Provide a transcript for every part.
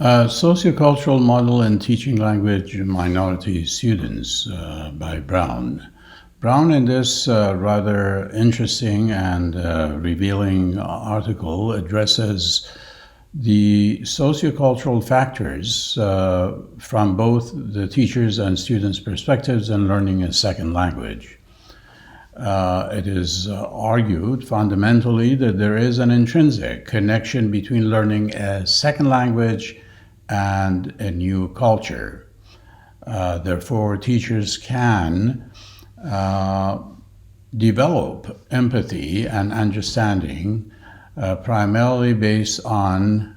Sociocultural Model in Teaching Language Minority Students by Brown. Brown, in this rather interesting and revealing article, addresses the sociocultural factors from both the teachers' and students' perspectives in learning a second language. It is argued fundamentally that there is an intrinsic connection between learning a second language and a new culture. Therefore, teachers can develop empathy and understanding primarily based on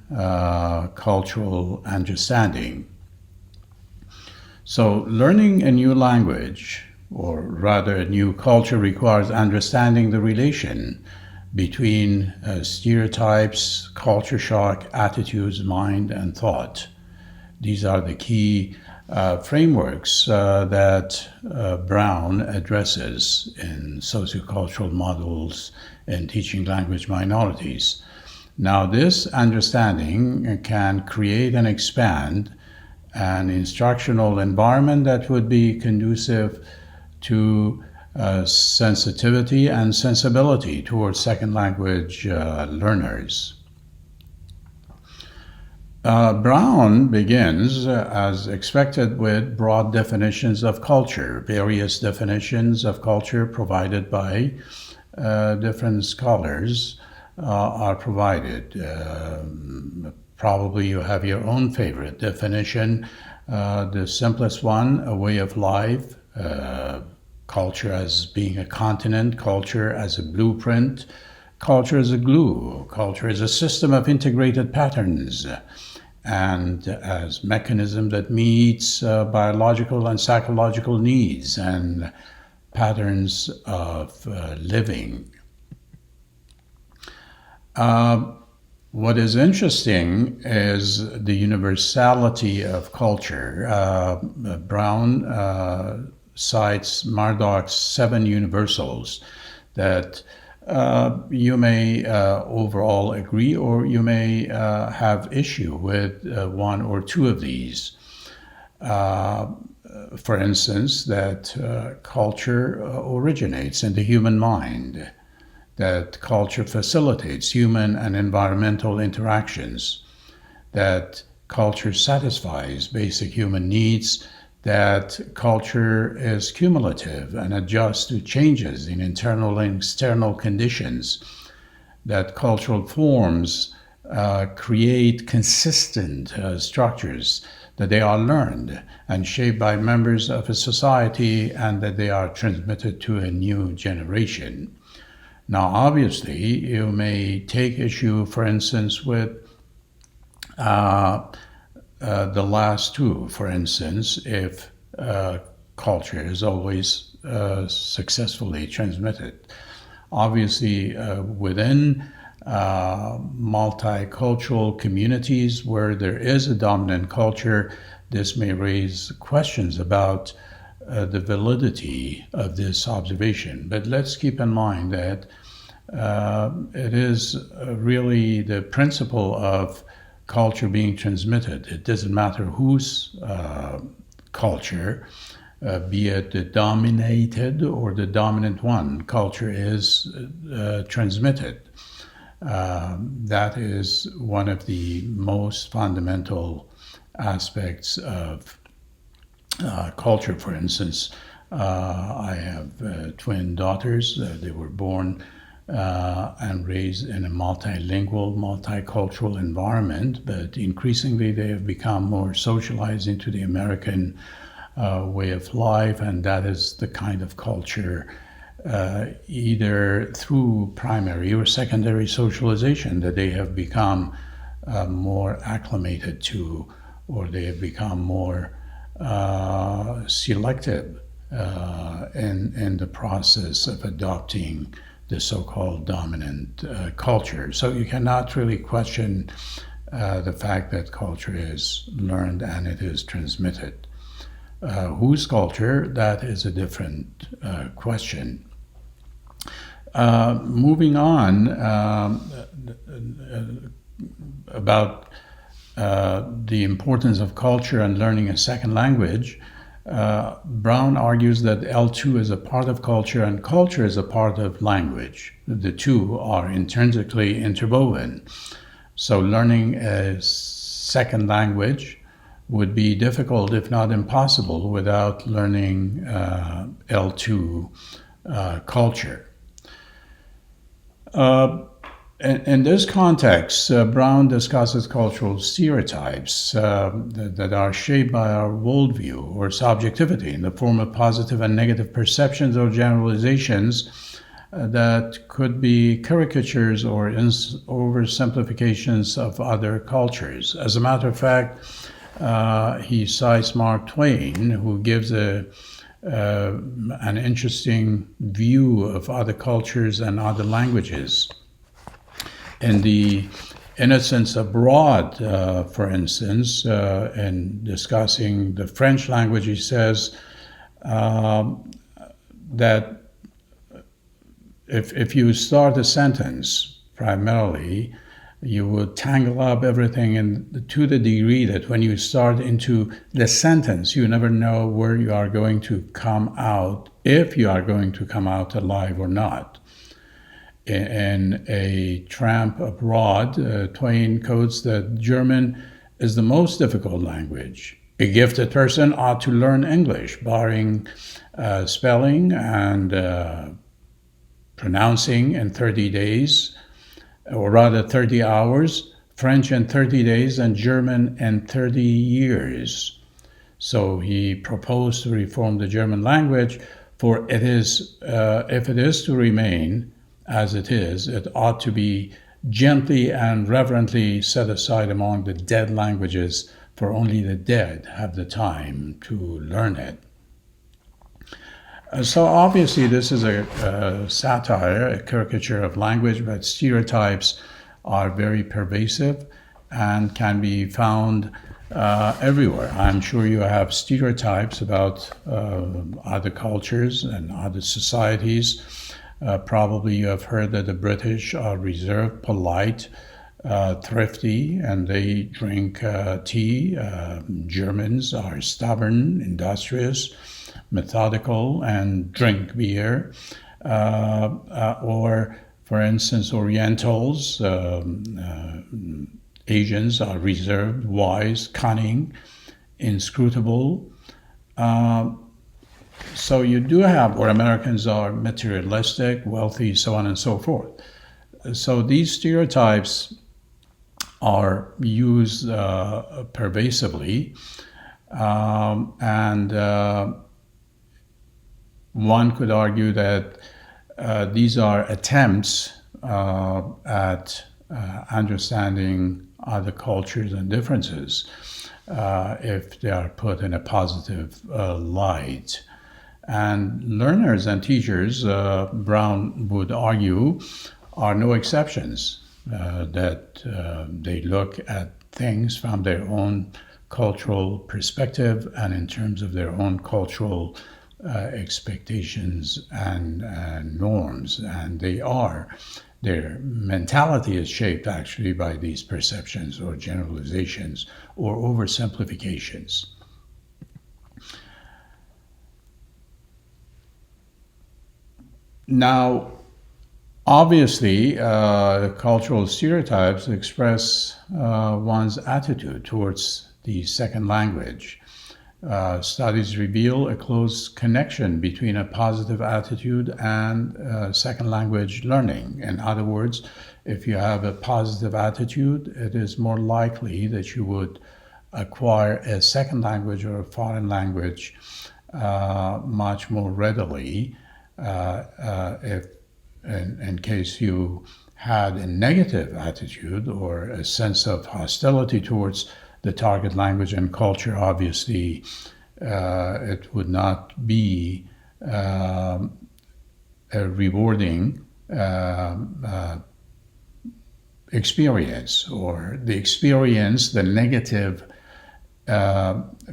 cultural understanding. So, learning a new language, or rather a new culture, requires understanding the relation between stereotypes, culture shock, attitudes, mind, and thought. These are the key frameworks that Brown addresses in sociocultural models in teaching language minorities. Now, this understanding can create and expand an instructional environment that would be conducive to sensitivity and sensibility towards second language learners. Brown begins, as expected, with broad definitions of culture. Various definitions of culture provided by different scholars are provided. Probably you have your own favorite definition. The simplest one, a way of life, culture as being a continent, culture as a blueprint, culture as a glue, culture as a system of integrated patterns, and as mechanism that meets biological and psychological needs and patterns of living. What is interesting is the universality of culture. Brown cites MURDOCK's 7 universals that you may overall agree, or you may have issue with one or two of these. For instance, that culture originates in the human mind, that culture facilitates human and environmental interactions, that culture satisfies basic human needs, that culture is cumulative and adjusts to changes in internal and external conditions, that cultural forms create consistent structures, that they are learned and shaped by members of a society, and that they are transmitted to a new generation. Now, obviously, you may take issue, for instance, with the last two. For instance, if culture is always successfully transmitted. Obviously, within multicultural communities where there is a dominant culture, this may raise questions about the validity of this observation. But let's keep in mind that it is really the principle of culture being transmitted. It doesn't matter whose culture, be it the dominated or the dominant one, culture is transmitted. That is one of the most fundamental aspects of culture. For instance, I have twin daughters. They were born and raised in a multilingual, multicultural environment, but increasingly they have become more socialized into the American way of life, and that is the kind of culture either through primary or secondary socialization that they have become more acclimated to, or they have become more selective in the process of adopting the so-called dominant culture. So you cannot really question the fact that culture is learned and it is transmitted. Whose culture, that is a different question. Moving on, about the importance of culture and learning a second language, Brown argues that L2 is a part of culture and culture is a part of language. The two are intrinsically interwoven. So learning a second language would be difficult, if not impossible, without learning L2 culture. In this context, Brown discusses cultural stereotypes that are shaped by our worldview or subjectivity in the form of positive and negative perceptions or generalizations that could be caricatures or oversimplifications of other cultures. As a matter of fact, he cites Mark Twain, who gives an interesting view of other cultures and other languages. In the Innocents Abroad, for instance, in discussing the French language, he says that if you start a sentence primarily, you would tangle up everything to the degree that when you start into the sentence, you never know where you are going to come out, if you are going to come out alive or not. In A Tramp Abroad, Twain quotes that German is the most difficult language. A gifted person ought to learn English, barring spelling and pronouncing in 30 days, or rather 30 hours, French in 30 days, and German in 30 years. So he proposed to reform the German language, for it is, if it is to remain as it is, it ought to be gently and reverently set aside among the dead languages, for only the dead have the time to learn it. So obviously this is a satire, a caricature of language, but stereotypes are very pervasive and can be found everywhere. I'm sure you have stereotypes about other cultures and other societies. Probably you have heard that the British are reserved, polite, thrifty, and they drink tea. Germans are stubborn, industrious, methodical, and drink beer. Or, for instance, Orientals, Asians are reserved, wise, cunning, inscrutable. So you do have, or Americans are materialistic, wealthy, so on and so forth. So these stereotypes are used pervasively, and one could argue that these are attempts at understanding other cultures and differences if they are put in a positive light. And learners and teachers, Brown would argue, are no exceptions, that they look at things from their own cultural perspective and in terms of their own cultural expectations and norms. And their mentality is shaped actually by these perceptions or generalizations or oversimplifications. Now, obviously, cultural stereotypes express one's attitude towards the second language. Studies reveal a close connection between a positive attitude and second language learning. In other words, if you have a positive attitude, it is more likely that you would acquire a second language or a foreign language much more readily. If in case you had a negative attitude or a sense of hostility towards the target language and culture, obviously it would not be a rewarding experience, or the negative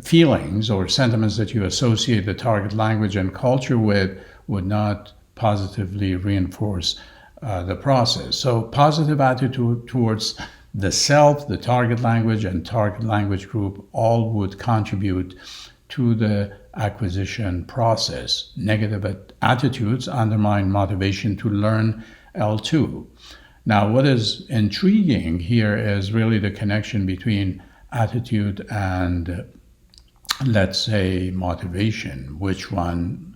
feelings or sentiments that you associate the target language and culture with would not positively reinforce the process. So positive attitude towards the self, the target language, and target language group all would contribute to the acquisition process. Negative attitudes undermine motivation to learn L2. Now, what is intriguing here is really the connection between attitude and, let's say, motivation. Which one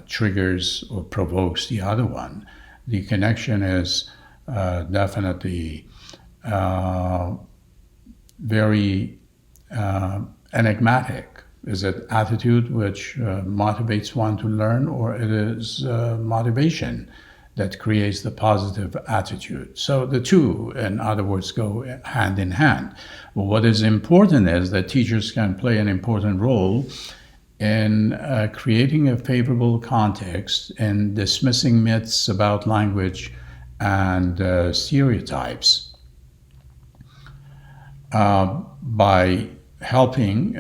triggers or provokes the other one? The connection is definitely very enigmatic. Is it attitude which motivates one to learn, or it is motivation that creates the positive attitude? So the two, in other words, go hand in hand. Well, what is important is that teachers can play an important role in creating a favorable context and dismissing myths about language and stereotypes by helping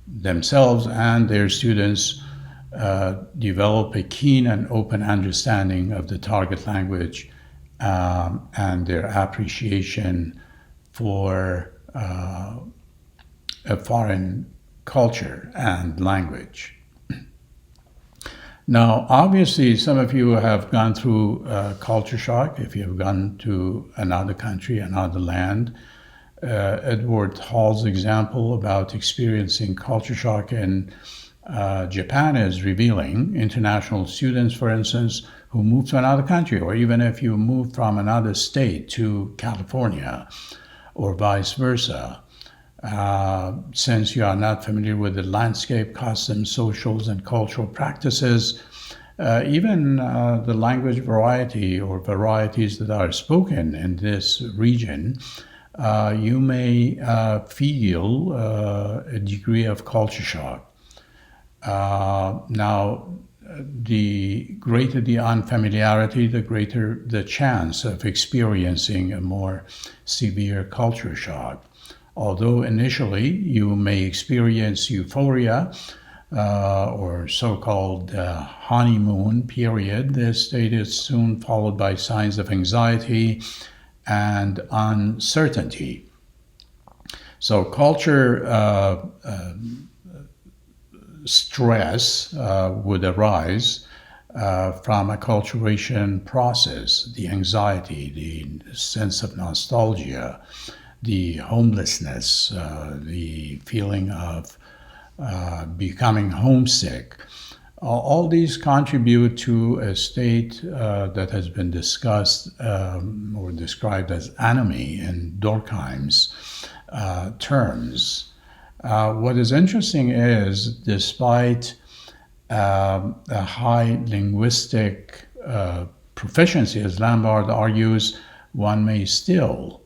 themselves and their students develop a keen and open understanding of the target language and their appreciation for a foreign culture and language. Now, obviously, some of you have gone through culture shock if you have gone to another country, another land. Edward Hall's example about experiencing culture shock in Japan is revealing. International students, for instance, who move to another country, or even if you move from another state to California, or vice versa, since you are not familiar with the landscape, customs, socials, and cultural practices, even the language variety or varieties that are spoken in this region, you may feel a degree of culture shock. Now, the greater the unfamiliarity, the greater the chance of experiencing a more severe culture shock. Although initially you may experience euphoria or so-called honeymoon period, this state is soon followed by signs of anxiety and uncertainty. So culture stress would arise from acculturation process, the anxiety, the sense of nostalgia, the homelessness, the feeling of becoming homesick. All these contribute to a state that has been discussed or described as anomie in Durkheim's terms. What is interesting is, despite a high linguistic proficiency, as Lombard argues, one may still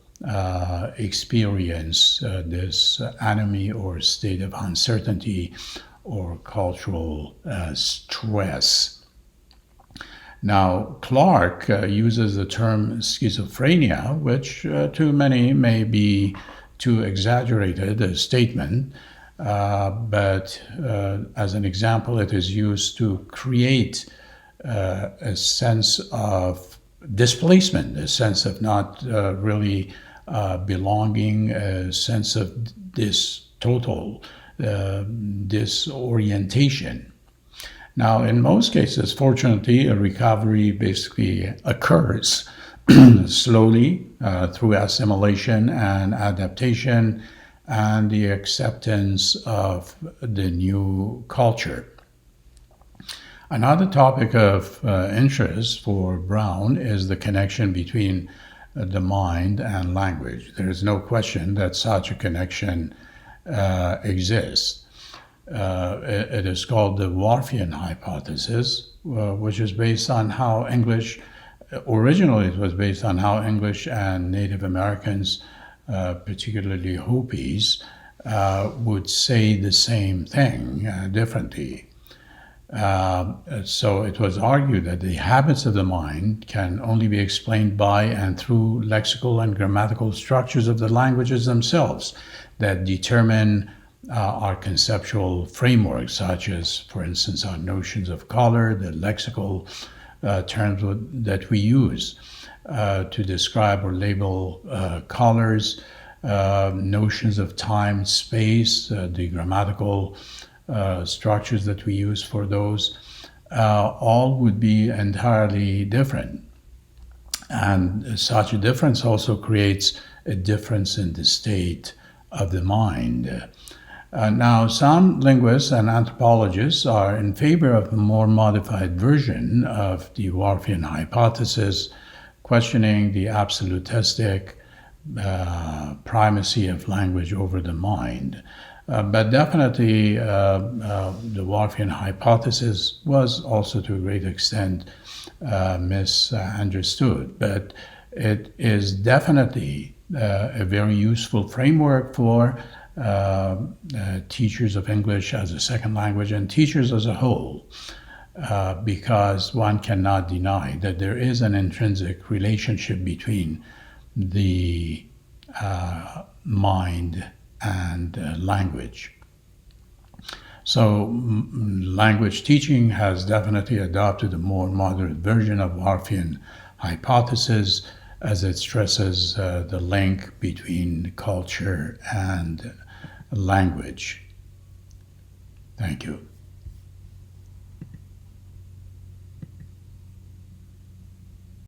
experience this anomie or state of uncertainty or cultural stress. Now, Clark uses the term schizophrenia, which to many may be too exaggerated a statement, but as an example, it is used to create a sense of displacement, a sense of not really belonging, a sense of this total disorientation. Now, in most cases, fortunately, a recovery basically occurs slowly through assimilation and adaptation and the acceptance of the new culture. Another topic of interest for Brown is the connection between the mind and language. There is no question that such a connection exists. It is called the WHORFIAN hypothesis, which is based on how English, originally it was based on how English and Native Americans, particularly Hopis, would say the same thing differently. So it was argued that the habits of the mind can only be explained by and through lexical and grammatical structures of the languages themselves that determine our conceptual framework, such as, for instance, our notions of color, the lexical terms that we use. to describe or label colors, notions of time, space, the grammatical structures that we use for those, all would be entirely different. And such a difference also creates a difference in the state of the mind. Now, some linguists and anthropologists are in favor of a more modified version of the WHORFIAN hypothesis, questioning the absolutistic primacy of language over the mind. But definitely, the WHORFIAN hypothesis was also to a great extent misunderstood. But it is definitely a very useful framework for teachers of English as a second language and teachers as a whole, because one cannot deny that there is an intrinsic relationship between the mind and language. So language teaching has definitely adopted a more moderate version of WHORFIAN hypothesis, as it stresses the link between culture and language. Thank you.